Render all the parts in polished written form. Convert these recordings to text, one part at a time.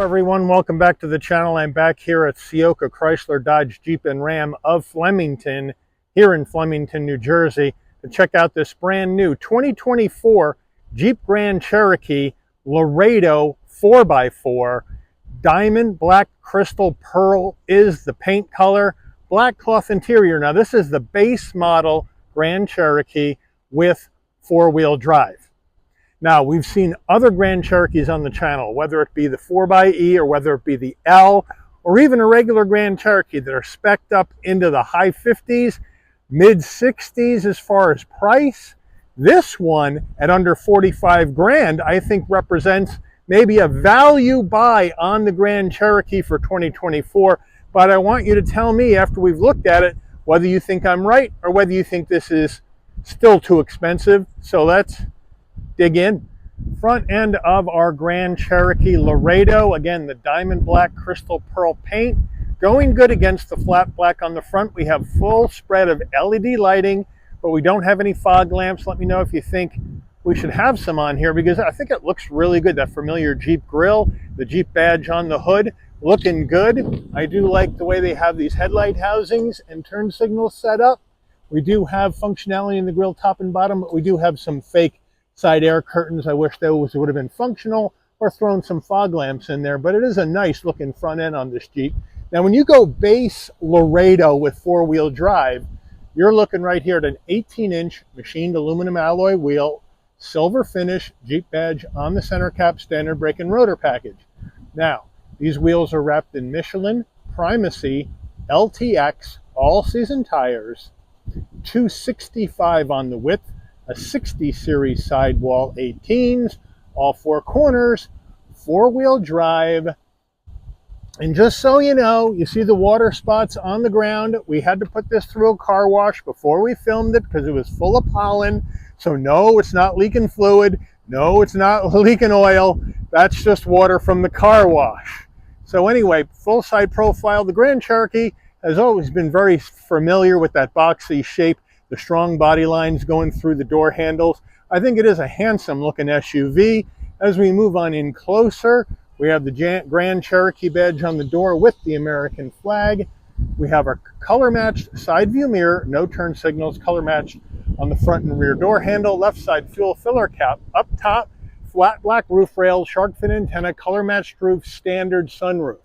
everyone, welcome back to the channel. I'm back here at Ciocca Chrysler Dodge Jeep and Ram of Flemington, here in Flemington, New Jersey, to check out this brand new 2024 Jeep Grand Cherokee Laredo 4x4. Diamond black crystal pearl is the paint color, black cloth interior. Now this is the base model Grand Cherokee with four-wheel drive. Now, we've seen other Grand Cherokees on the channel, whether it be the 4xe or whether it be the L, or even a regular Grand Cherokee that are spec'd up into the high 50s, mid 60s as far as price. This one at under 45 grand, I think represents maybe a value buy on the Grand Cherokee for 2024. But I want you to tell me after we've looked at it, whether you think I'm right or whether you think this is still too expensive. So let's dig in. Front end of our Grand Cherokee Laredo, again the diamond black crystal pearl paint, going good against the flat black on the front. We have full spread of LED lighting, but we don't have any fog lamps. Let me know if you think we should have some on here, because I think it looks really good. That familiar Jeep grille, the Jeep badge on the hood, looking good. I do like the way they have these headlight housings and turn signals set up. We do have functionality in the grille top and bottom, but we do have some fake side air curtains. I wish those would have been functional, or thrown some fog lamps in there, but it is a nice looking front end on this Jeep. Now when you go base Laredo with four-wheel drive, you're looking right here at an 18-inch machined aluminum alloy wheel, silver finish, Jeep badge on the center cap, standard brake and rotor package. Now these wheels are wrapped in Michelin Primacy LTX all-season tires, 265 on the width, a 60 series sidewall 18s, all four corners, four-wheel drive. And just so you know, you see the water spots on the ground. We had to put this through a car wash before we filmed it because it was full of pollen. So no, it's not leaking fluid. No, it's not leaking oil. That's just water from the car wash. So anyway, full side profile. The Grand Cherokee has always been very familiar with that boxy shape, the strong body lines going through the door handles. I think it is a handsome looking SUV. As we move on in closer, we have the Grand Cherokee badge on the door with the American flag. We have our color matched side view mirror, no turn signals, color matched on the front and rear door handle, left side fuel filler cap up top, flat black roof rails, shark fin antenna, color matched roof, standard sunroof.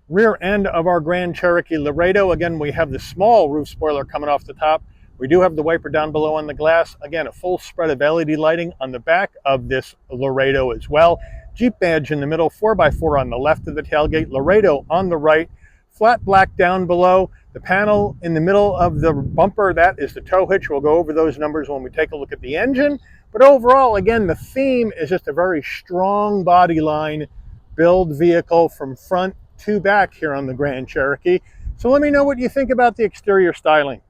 Rear end of our Grand Cherokee Laredo, again we have the small roof spoiler coming off the top. We do have the wiper down below on the glass. Again, a full spread of LED lighting on the back of this Laredo as well. Jeep badge in the middle, 4x4 on the left of the tailgate, Laredo on the right, flat black down below. The panel in the middle of the bumper, that is the tow hitch. We'll go over those numbers when we take a look at the engine. But overall, again, the theme is just a very strong body line build vehicle from front to back here on the Grand Cherokee. So let me know what you think about the exterior styling.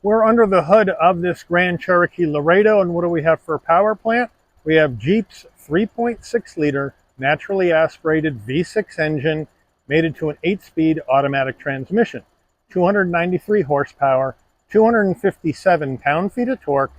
We're under the hood of this Grand Cherokee Laredo, and what do we have for a power plant? We have Jeep's 3.6 liter naturally aspirated V6 engine mated to an 8-speed automatic transmission, 293 horsepower, 257 pound-feet of torque.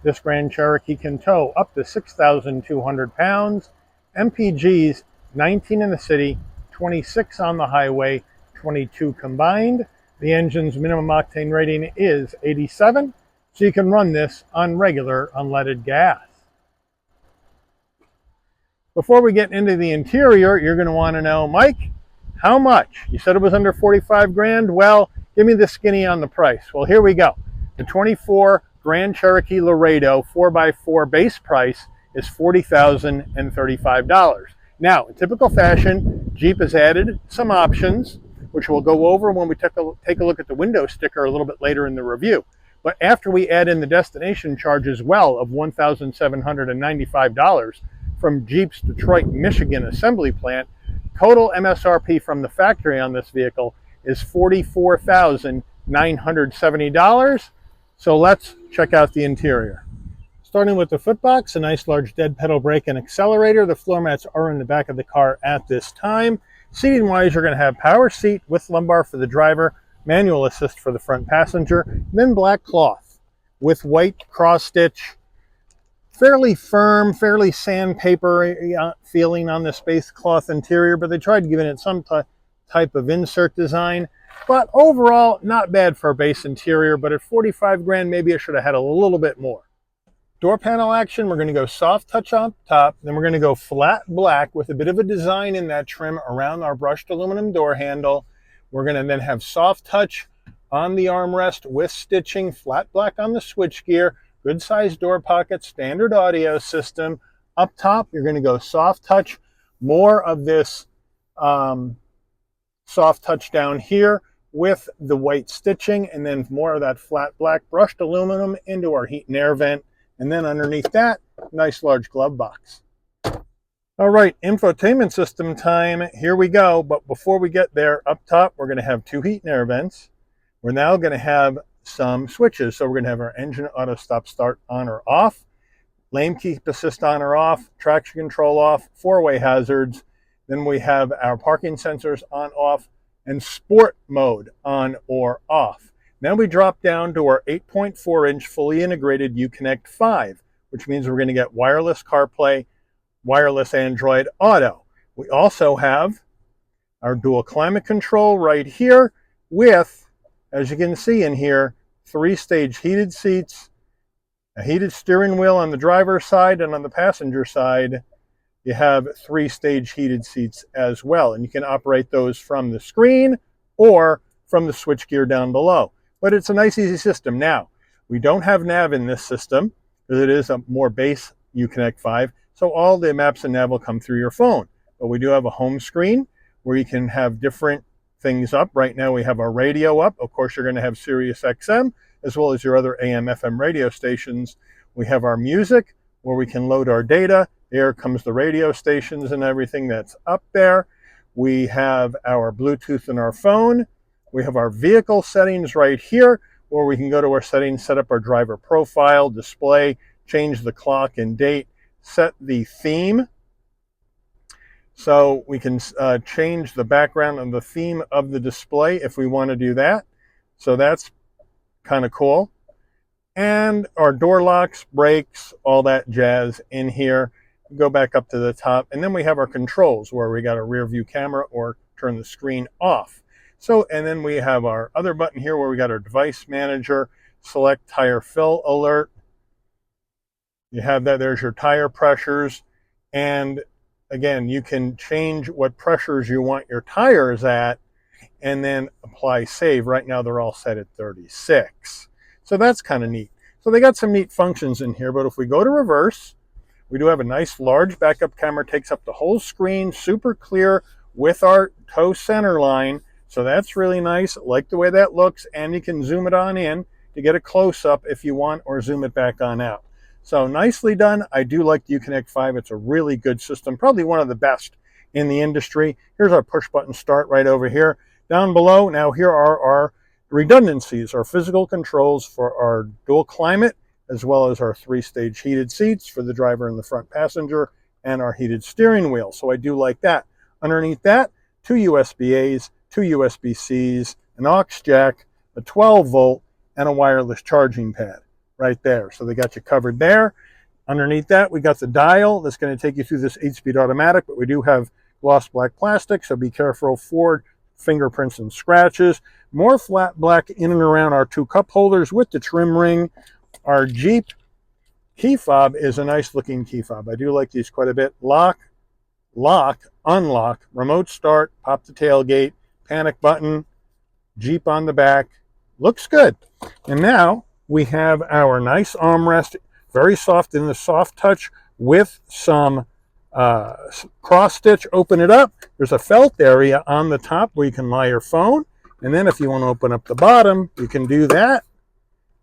This Grand Cherokee can tow up to 6,200 pounds. MPGs 19 in the city, 26 on the highway, 22 combined. The engine's minimum octane rating is 87, so you can run this on regular unleaded gas. Before we get into the interior, you're going to want to know, Mike, how much? You said it was under 45 grand. Well, give me the skinny on the price. Well, here we go. The 24 Grand Cherokee Laredo 4x4 base price is $40,035. Now, in typical fashion, Jeep has added some options, which we'll go over when we take a look at the window sticker a little bit later in the review. But after we add in the destination charge as well of $1,795 from Jeep's Detroit, Michigan assembly plant, total MSRP from the factory on this vehicle is $44,970. So let's check out the interior. Starting with the footbox, a nice large dead pedal brake and accelerator. The floor mats are in the back of the car at this time. Seating wise, you're going to have power seat with lumbar for the driver, manual assist for the front passenger, then black cloth with white cross stitch fairly firm, fairly sandpaper feeling on the space cloth interior, but they tried giving it some type of insert design. But overall, not bad for a base interior, but at 45 grand, maybe I should have had a little bit more. Door panel action, we're going to go soft touch on top, then we're going to go flat black with a bit of a design in that trim around our brushed aluminum door handle. We're going to then have soft touch on the armrest with stitching, flat black on the switchgear, good sized door pocket, standard audio system. Up top, you're going to go soft touch, more of this soft touch down here with the white stitching, and then more of that flat black brushed aluminum into our heat and air vent. And then underneath that, nice large glove box. All right, infotainment system time. Here we go. But before we get there, up top, we're going to have 2 heat and air vents. We're now going to have some switches. So we're going to have our engine auto stop start on or off, lane keep assist on or off, traction control off, 4-way hazards. Then we have our parking sensors on, off, and sport mode on or off. Now we drop down to our 8.4-inch fully integrated Uconnect 5, which means we're going to get wireless CarPlay, wireless Android Auto. We also have our dual climate control right here with, as you can see in here, 3-stage heated seats, a heated steering wheel on the driver's side, and on the passenger side, you have 3-stage heated seats as well. And you can operate those from the screen or from the switchgear down below. But it's a nice, easy system. Now, we don't have nav in this system, because it is a more base Uconnect 5, so all the maps and nav will come through your phone. But we do have a home screen where you can have different things up. Right now we have our radio up. Of course, you're going to have Sirius XM, as well as your other AM, FM radio stations. We have our music, where we can load our data. There comes the radio stations and everything that's up there. We have our Bluetooth in our phone. We have our vehicle settings right here, where we can go to our settings, set up our driver profile, display, change the clock and date, set the theme. So we can change the background and the theme of the display if we want to do that. So that's kind of cool. And our door locks, brakes, all that jazz in here. Go back up to the top. And then we have our controls, where we got a rear view camera or turn the screen off. So, and then we have our other button here where we got our device manager, select tire fill alert. You have that, there's your tire pressures. And again, you can change what pressures you want your tires at and then apply save. Right now they're all set at 36. So that's kind of neat. So they got some neat functions in here, but if we go to reverse, we do have a nice large backup camera, takes up the whole screen, super clear with our tow center line. So that's really nice. I like the way that looks, and you can zoom it on in to get a close-up if you want, or zoom it back on out. So nicely done. I do like the Uconnect 5. It's a really good system, probably one of the best in the industry. Here's our push-button start right over here. Down below, now here are our redundancies, our physical controls for our dual climate, as well as our 3-stage heated seats for the driver and the front passenger, and our heated steering wheel. So I do like that. Underneath that, 2 USB-A's, 2 USB-C's, an aux jack, a 12-volt, and a wireless charging pad right there. So they got you covered there. Underneath that, we got the dial that's going to take you through this 8-speed automatic, but we do have gloss black plastic, so be careful for fingerprints and scratches. More flat black in and around our 2 cup holders with the trim ring. Our Jeep key fob is a nice looking key fob. I do like these quite a bit. Lock, lock, unlock, remote start, pop the tailgate, panic button, Jeep on the back. Looks good. And now we have our nice armrest, very soft in the soft touch with some cross stitch. Open it up. There's a felt area on the top where you can lie your phone. And then if you want to open up the bottom, you can do that.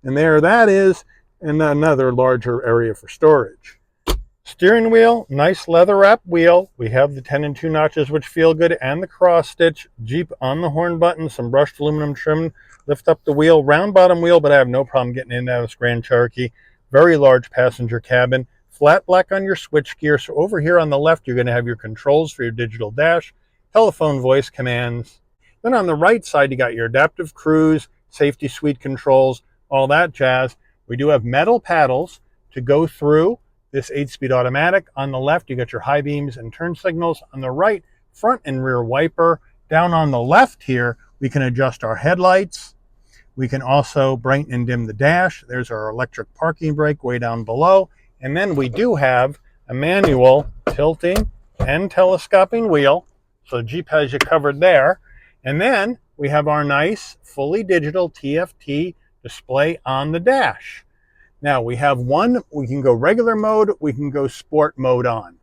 And there that is, and another larger area for storage. Steering wheel, nice leather wrap wheel. We have the 10 and 2 notches, which feel good, and the cross stitch. Jeep on the horn button, some brushed aluminum trim. Lift up the wheel, round bottom wheel, but I have no problem getting in and out of this Grand Cherokee. Very large passenger cabin. Flat black on your switch gear. So over here on the left, you're going to have your controls for your digital dash, telephone voice commands. Then on the right side, you got your adaptive cruise, safety suite controls, all that jazz. We do have metal paddles to go through this 8-speed automatic. On the left, you got your high beams and turn signals. On the right, front and rear wiper. Down on the left here, we can adjust our headlights. We can also brighten and dim the dash. There's our electric parking brake way down below. And then we do have a manual tilting and telescoping wheel. So Jeep has you covered there. And then we have our nice fully digital TFT display on the dash. Now we have one, we can go regular mode, we can go sport mode on.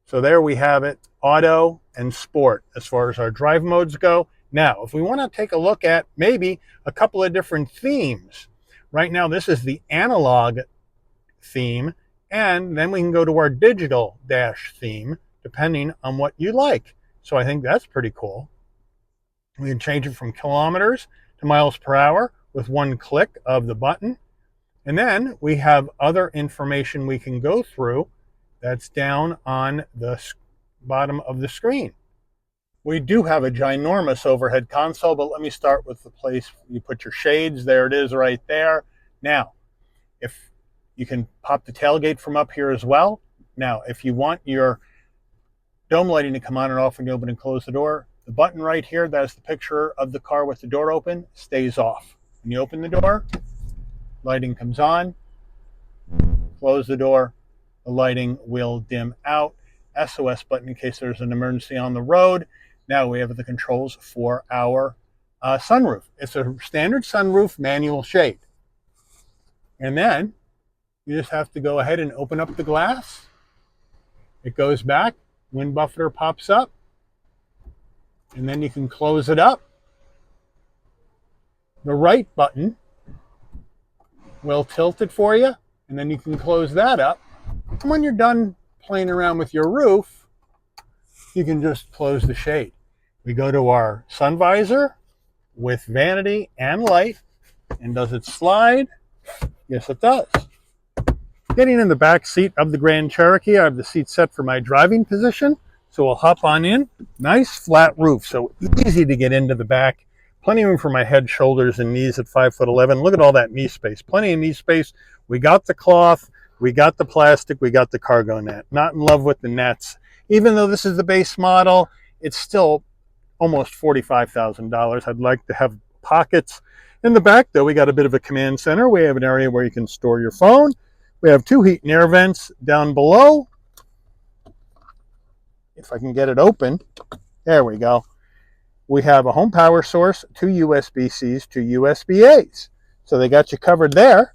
So there we have it, auto and sport as far as our drive modes go. Now, if we want to take a look at maybe a couple of different themes. Right now, this is the analog theme, and then we can go to our digital dash theme, depending on what you like. So I think that's pretty cool. We can change it from kilometers to miles per hour with one click of the button. And then we have other information we can go through that's down on the bottom of the screen. We do have a ginormous overhead console, but let me start with the place you put your shades. There it is right there. Now, if you can pop the tailgate from up here as well. Now, if you want your dome lighting to come on and off when you open and close the door, the button right here, that's the picture of the car with the door open, stays off. When you open the door, lighting comes on, close the door, the lighting will dim out. SOS button in case there's an emergency on the road. Now we have the controls for our sunroof. It's a standard sunroof manual shade. And then you just have to go ahead and open up the glass. It goes back, wind buffeter pops up, and then you can close it up. The right button will tilt it for you, and then you can close that up. And when you're done playing around with your roof, you can just close the shade. We go to our sun visor with vanity and light. And does it slide? Yes, it does. Getting in the back seat of the Grand Cherokee, I have the seat set for my driving position. So we'll hop on in. Nice flat roof, so easy to get into the back. Plenty of room for my head, shoulders, and knees at 5'11". Look at all that knee space. Plenty of knee space. We got the cloth. We got the plastic. We got the cargo net. Not in love with the nets. Even though this is the base model, it's still almost $45,000. I'd like to have pockets. In the back, though, we got a bit of a command center. We have an area where you can store your phone. We have 2 heat and air vents down below. If I can get it open, there we go. We have a home power source, 2 USB-Cs, 2 USB-As. So they got you covered there.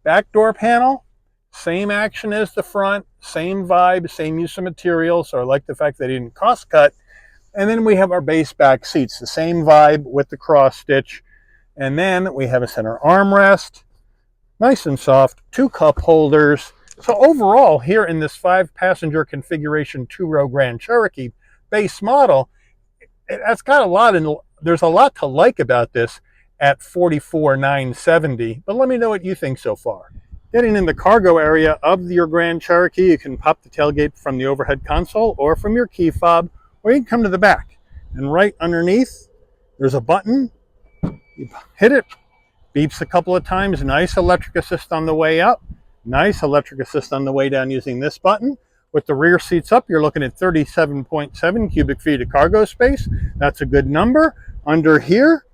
Back door panel, same action as the front, same vibe, same use of material. So I like the fact that they didn't cost cut. And then we have our base back seats, the same vibe with the cross stitch. And then we have a center armrest, nice and soft, 2 cup holders. So overall, here in this 5-passenger configuration 2-row Grand Cherokee base model, it's got a lot, and there's a lot to like about this at $44,970. But let me know what you think so far. Getting in the cargo area of your Grand Cherokee, you can pop the tailgate from the overhead console or from your key fob, or you can come to the back. And right underneath, there's a button. You hit it, beeps a couple of times. Nice electric assist on the way up. Nice electric assist on the way down using this button. With the rear seats up, you're looking at 37.7 cubic feet of cargo space. That's a good number. Under here,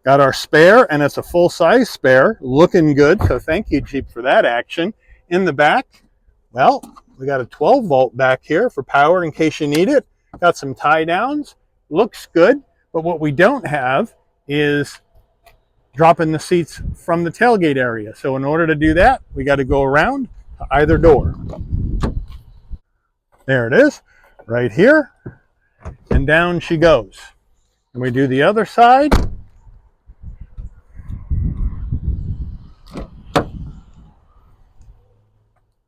got our spare, and it's a full-size spare. Looking good, so thank you, Jeep, for that action. In the back, well, we got a 12-volt back here for power in case you need it. Got some tie-downs. Looks good, but what we don't have is dropping the seats from the tailgate area. So in order to do that, we got to go around to either door. There it is, right here, and down she goes. And we do the other side.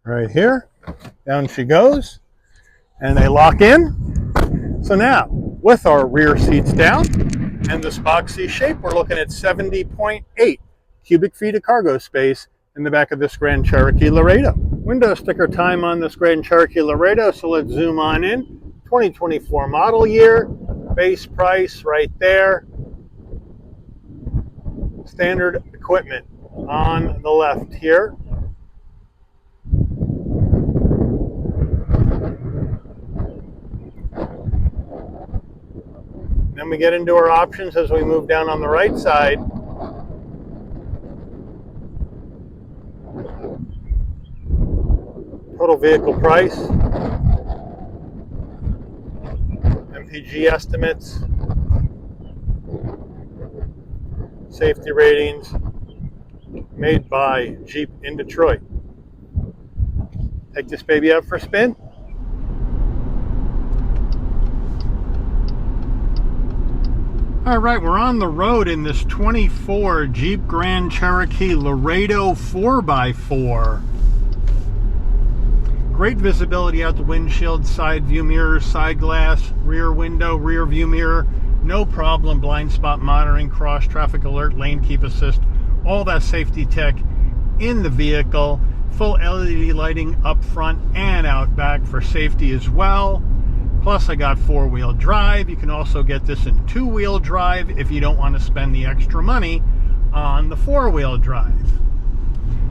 Right here, down she goes, and they lock in. So now, with our rear seats down and this boxy shape, we're looking at 70.8 cubic feet of cargo space in the back of this Grand Cherokee Laredo. Window sticker time on this Grand Cherokee Laredo, so let's zoom on in. 2024 model year, base price right there. Standard equipment on the left here. Then we get into our options as we move down on the right side. Total vehicle price, MPG estimates, safety ratings, made by Jeep in Detroit. Take this baby out for a spin. All right, we're on the road in this 24 Jeep Grand Cherokee Laredo 4x4. Great visibility out the windshield, side view mirrors, side glass, rear window, rear view mirror. No problem, blind spot monitoring, cross traffic alert, lane keep assist, all that safety tech in the vehicle. Full LED lighting up front and out back for safety as well. Plus I got 4-wheel drive. You can also get this in 2-wheel drive if you don't want to spend the extra money on the 4-wheel drive.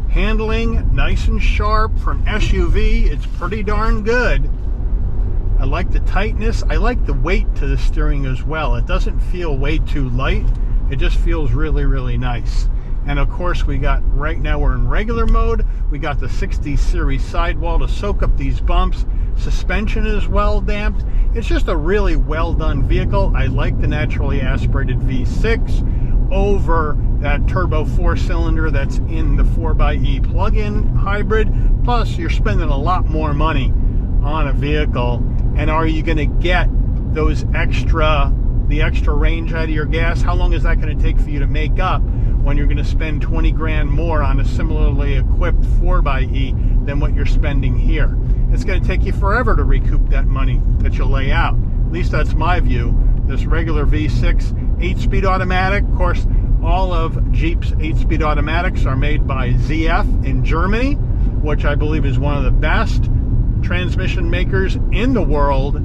Handling nice and sharp for an SUV. It's pretty darn good. I like the tightness. I like the weight to the steering as well. It doesn't feel way too light. It just feels really, really nice. And of course we got, right now we're in regular mode. We got the 60 series sidewall to soak up these bumps. Suspension is well damped. It's just a really well done vehicle. I like the naturally aspirated V6 over that turbo 4-cylinder that's in the 4xe plug-in hybrid. Plus you're spending a lot more money on a vehicle. And are you going to get those the extra range out of your gas? How long is that going to take for you to make up when you're going to spend 20 grand more on a similarly equipped 4xe than what you're spending here? It's going to take you forever to recoup that money that you lay out. At least that's my view. This regular V6 8-speed automatic, of course, all of Jeep's 8-speed automatics are made by ZF in Germany, which I believe is one of the best transmission makers in the world.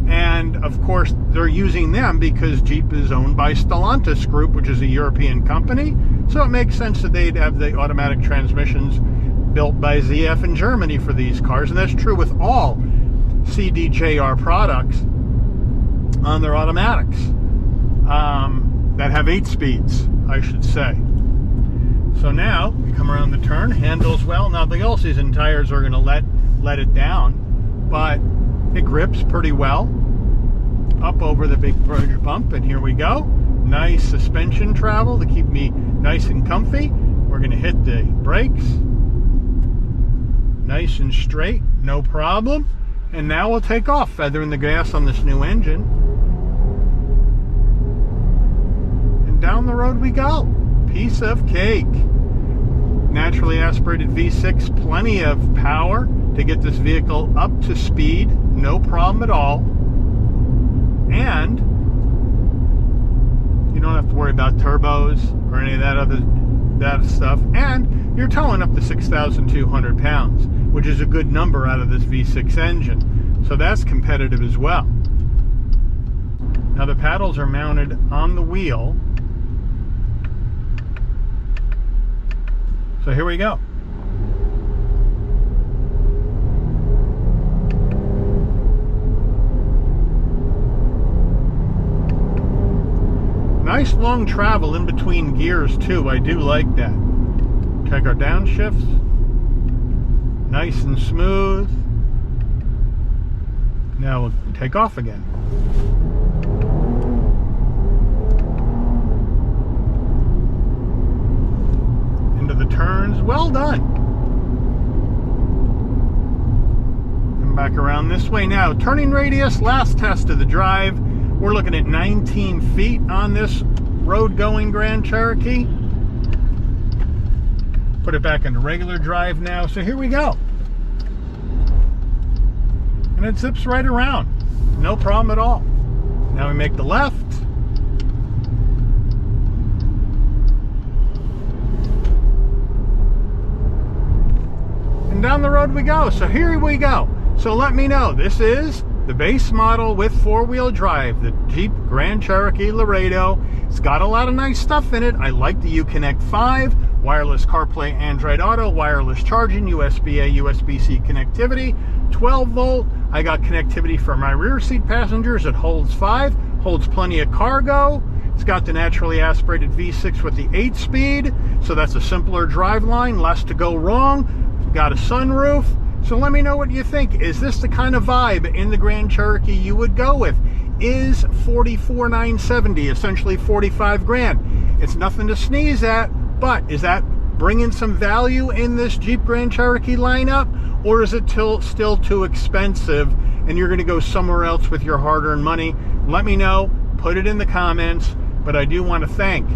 And of course they're using them because Jeep is owned by Stellantis Group, which is a European company, so it makes sense that they'd have the automatic transmissions built by ZF in Germany for these cars. And that's true with all CDJR products on their automatics that have 8 speeds, I should say. So now we come around the turn, handles well. Now the all-season tires are going to let it down, but it grips pretty well up over the big bridge bump. And here we go. Nice suspension travel to keep me nice and comfy. We're going to hit the brakes. Nice and straight, no problem. And now we'll take off, feathering the gas on this new engine. And down the road we go. Piece of cake. Naturally aspirated V6, plenty of power to get this vehicle up to speed, no problem at all. And you don't have to worry about turbos or any of that stuff. And you're towing up to 6,200 pounds, which is a good number out of this V6 engine. So that's competitive as well. Now the paddles are mounted on the wheel. So here we go. Nice long travel in between gears too. I do like that. Check our downshifts. Nice and smooth. Now we'll take off again. Into the turns. Well done. Come back around this way now. Turning radius, last test of the drive. We're looking at 19 feet on this road-going Grand Cherokee. Put it back into regular drive now. So here we go. And it zips right around. No problem at all. Now we make the left. And down the road we go. So here we go. So let me know. This is the base model with 4-wheel drive, the Jeep Grand Cherokee Laredo. It's got a lot of nice stuff in it. I like the Uconnect 5, wireless CarPlay, Android Auto, wireless charging, USB-A, USB-C connectivity, 12 volt. I got connectivity for my rear seat passengers. It holds 5, holds plenty of cargo. It's got the naturally aspirated V6 with the 8-speed, so that's a simpler driveline, less to go wrong. Got a sunroof. So let me know what you think. Is this the kind of vibe in the Grand Cherokee you would go with? Is $44,970, essentially 45 grand? It's nothing to sneeze at, but is that bringing some value in this Jeep Grand Cherokee lineup? Or is it still too expensive and you're gonna go somewhere else with your hard-earned money? Let me know, put it in the comments. But I do want to thank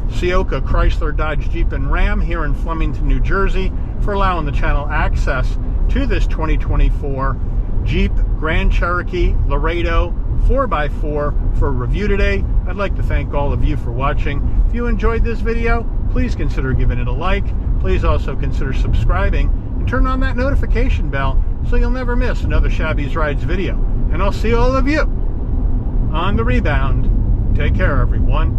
Ciocca, Chrysler, Dodge, Jeep, and Ram here in Flemington, New Jersey for allowing the channel access to this 2024 Jeep Grand Cherokee Laredo 4x4 for review today. I'd like to thank all of you for watching. If you enjoyed this video, please consider giving it a like. Please also consider subscribing and turn on that notification bell so you'll never miss another Shabby's Rides video. And I'll see all of you on the rebound. Take care, everyone.